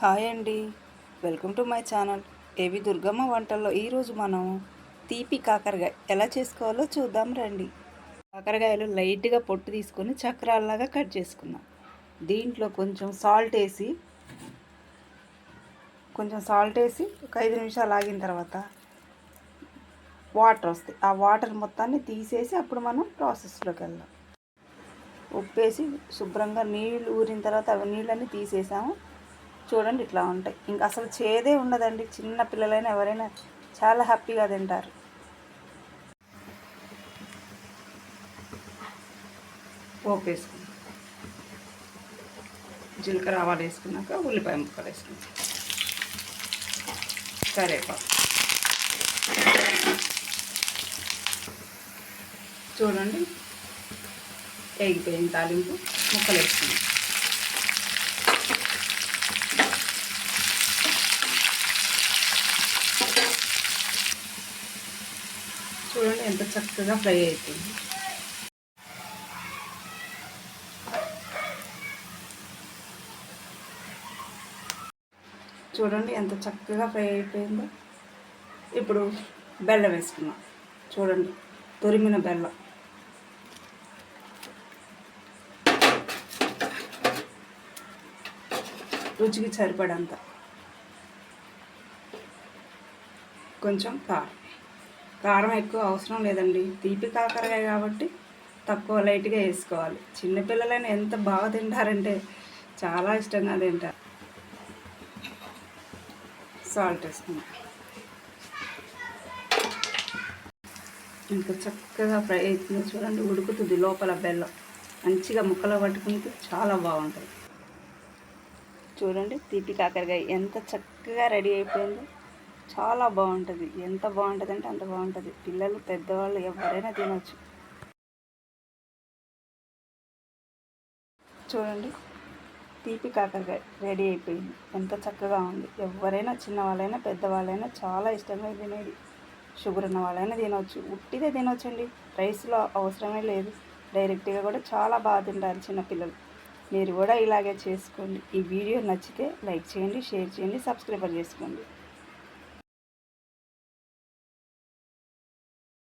Hi అండి, welcome to my channel ఏవి దుర్గమ్మ వంటల్లో. ఈరోజు మనం తీపి కాకరకాయ ఎలా చేసుకోవాలో చూద్దాం రండి. కాకరకాయలు లైట్గా పొట్టు తీసుకొని చక్రాల్లాగా కట్ చేసుకుందాం. దీంట్లో కొంచెం సాల్ట్ వేసి ఒక 5 నిమిషాలు ఆగిన తర్వాత వాటర్ వస్తాయి. ఆ వాటర్ మొత్తాన్ని తీసేసి అప్పుడు మనం ప్రాసెస్లోకి వెళ్దాం. ఉప్పేసి శుభ్రంగా నీళ్ళు ఊరిన తర్వాత అవి నీళ్ళన్నీ తీసేసాము. చూడండి, ఇట్లా ఉంటాయి. ఇంకా అసలు చేదే ఉండదండి. చిన్న పిల్లలైనా ఎవరైనా చాలా హ్యాపీగా తింటారు. పోపు వేసుకుంటాం. జీలకర్ర ఆవాలు వేసుకున్నాక ఉల్లిపాయ ముక్కలు వేసుకుంటాం. కరివేపాకు. చూడండి, వేగిపోయిన తాలింపు ముక్కలు వేసుకున్నాం. చూడండి ఎంత చక్కగా ఫ్రై అయిపోయింది. చూడండి ఎంత చక్కగా ఫ్రై అయిపోయిందో. ఇప్పుడు బెల్లం వేసుకున్నాం. చూడండి, తురిమిన బెల్లం. రుచికి సరిపడంత. కొంచెం కారం ఎక్కువ అవసరం లేదండి. తీపి కాకరకాయ కాబట్టి తక్కువ లైట్గా వేసుకోవాలి. చిన్నపిల్లలైనా ఎంత బాగా తింటారంటే చాలా ఇష్టంగా తింటారు. సాల్ట్ వేసుకుంటాం. ఇంకా చక్కగా ఫ్రై అవుతుంది. చూడండి, ఉడుకుతుంది లోపల. బెల్లం మంచిగా ముక్కలో పట్టుకుంటే చాలా బాగుంటుంది. చూడండి, తీపి కాకరకాయ ఎంత చక్కగా రెడీ అయిపోయిందో. చాలా బాగుంటుంది. ఎంత బాగుంటుంది అంటే అంత బాగుంటుంది. పిల్లలు పెద్దవాళ్ళు ఎవరైనా తినవచ్చు. చూడండి, తీపి కాకరకాయ రెడీ అయిపోయింది. ఎంత చక్కగా ఉంది. ఎవరైనా చిన్నవాళ్ళైనా పెద్దవాళ్ళైనా చాలా ఇష్టంగా తినేది. షుగర్ ఉన్న వాళ్ళైనా తినవచ్చు. ఉట్టిదే తినవచ్చండి. రైస్లో అవసరమే లేదు. డైరెక్ట్గా కూడా చాలా బాగా తింటారు చిన్నపిల్లలు. మీరు కూడా ఇలాగే చేసుకోండి. ఈ వీడియో నచ్చితే లైక్ చేయండి, షేర్ చేయండి, సబ్స్క్రైబర్ చేసుకోండి.